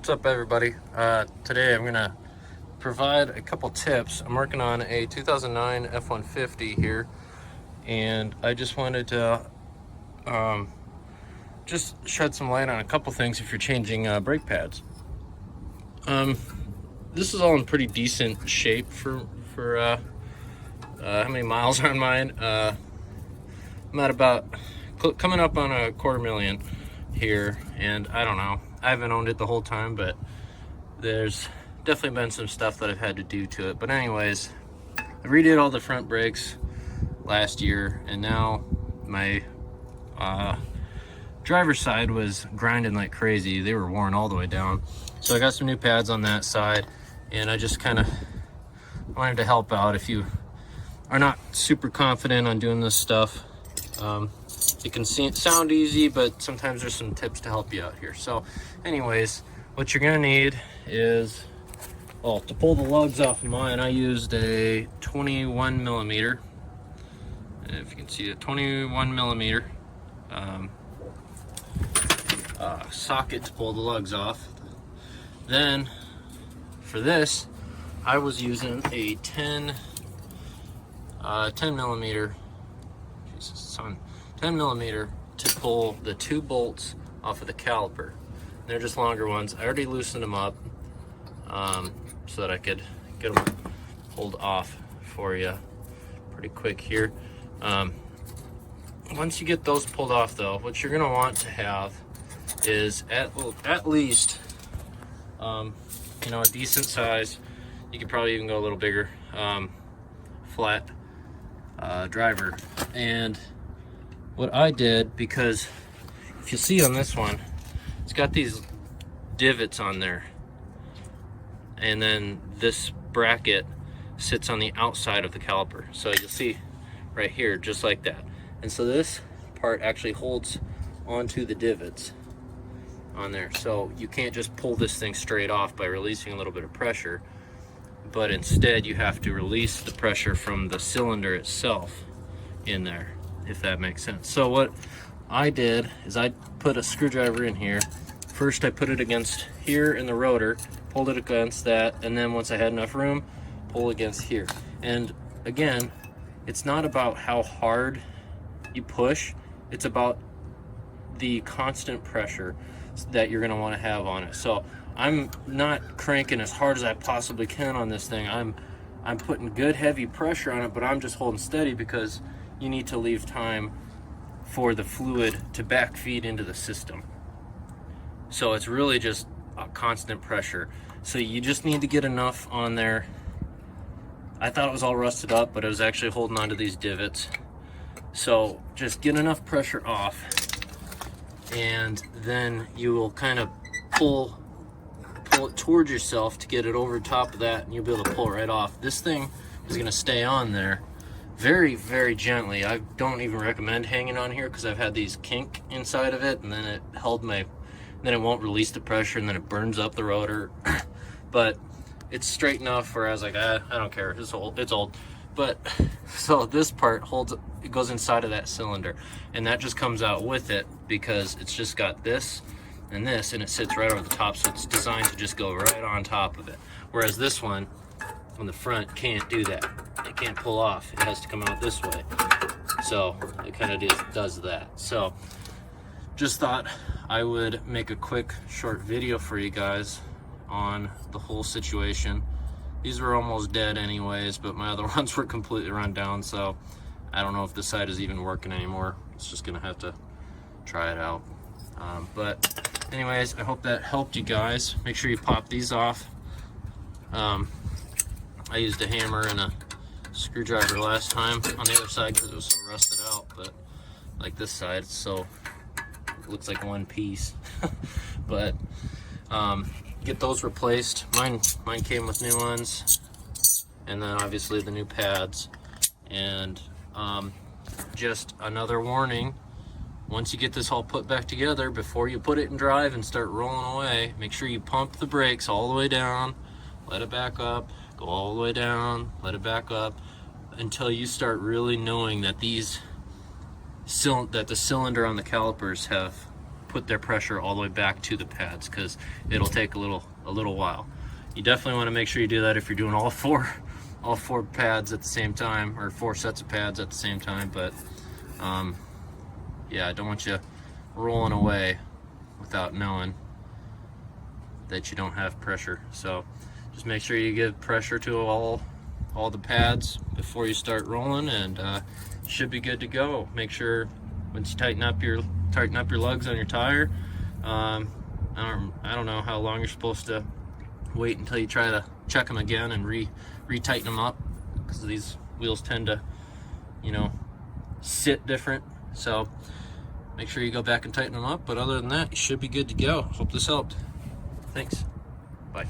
What's up, everybody? Today I'm gonna provide a couple tips. I'm working on a 2009 F150 here, and I just wanted to just shed some light on a couple things if you're changing brake pads. This is all in pretty decent shape for how many miles are on mine. I'm at about coming up on a 250,000 here, and I don't know, I haven't owned it the whole time, but there's definitely been some stuff that I've had to do to it. But anyways, I redid all the front brakes last year, and now my driver's side was grinding like crazy. They were worn all the way down, so I got some new pads on that side, and I just kind of wanted to help out if you are not super confident on doing this stuff. It can sound easy, but sometimes there's some tips to help you out here. So anyways, what you're gonna need is, well, to pull the lugs off of mine, I used a 21 millimeter. If you can see it, 21 millimeter socket to pull the lugs off. Then for this, I was using a 10 millimeter, Jesus, son, 10 millimeter to pull the two bolts off of the caliper. They're just longer ones. I already loosened them up so that I could get them pulled off for you pretty quick here. Once you get those pulled off, though, what you're gonna want to have is at least you know, a decent size. You could probably even go a little bigger, flat driver. And what I did, because if you see on this one, it's got these divots on there, and then this bracket sits on the outside of the caliper. So you'll see right here, just like that. And so this part actually holds onto the divots on there. So you can't just pull this thing straight off by releasing a little bit of pressure, but instead you have to release the pressure from the cylinder itself in there, if that makes sense. So what I did is I put a screwdriver in here. First I put it against here in the rotor, pulled it against that, and then once I had enough room, pull against here. And again, it's not about how hard you push, it's about the constant pressure that you're gonna wanna have on it. So I'm not cranking as hard as I possibly can on this thing. I'm putting good heavy pressure on it, but I'm just holding steady because you need to leave time for the fluid to backfeed into the system. So it's really just a constant pressure. So you just need to get enough on there. I thought it was all rusted up, but it was actually holding onto these divots. So just get enough pressure off, and then you will kind of pull it towards yourself to get it over top of that, and you'll be able to pull it right off. This thing is going to stay on there very, very gently. I don't even recommend hanging on here because I've had these kink inside of it, and then it held my, then it won't release the pressure, and then it burns up the rotor. But it's straight enough where I was like, I don't care, it's old. But so this part holds, it goes inside of that cylinder, and that just comes out with it because it's just got this and this, and it sits right over the top, so it's designed to just go right on top of it. Whereas this one on the front can't do that. It can't pull off. It has to come out this way. So it kind of does that. So just thought I would make a quick short video for you guys on the whole situation. These were almost dead anyways, but my other ones were completely run down, so I don't know if this side is even working anymore. It's just gonna have to try it out. But anyways, I hope that helped you guys. Make sure you pop these off. I used a hammer and a screwdriver last time on the other side because it was so rusted out, but like this side, so it looks like one piece. But get those replaced. Mine came with new ones, and then obviously the new pads. And just another warning, once you get this all put back together, before you put it in drive and start rolling away, make sure you pump the brakes all the way down, let it back up, go all the way down, let it back up, until you start really knowing that the cylinder on the calipers have put their pressure all the way back to the pads, because it'll take a little while. You definitely want to make sure you do that if you're doing all four pads at the same time, or 4 sets of pads at the same time. But yeah, I don't want you rolling away without knowing that you don't have pressure. So just make sure you give pressure to all the pads before you start rolling, and you should be good to go. Make sure once you tighten up your lugs on your tire, I don't know how long you're supposed to wait until you try to check them again and re-tighten them up, because these wheels tend to, you know, sit different. So make sure you go back and tighten them up. But other than that, you should be good to go. Hope this helped. Thanks. Bye.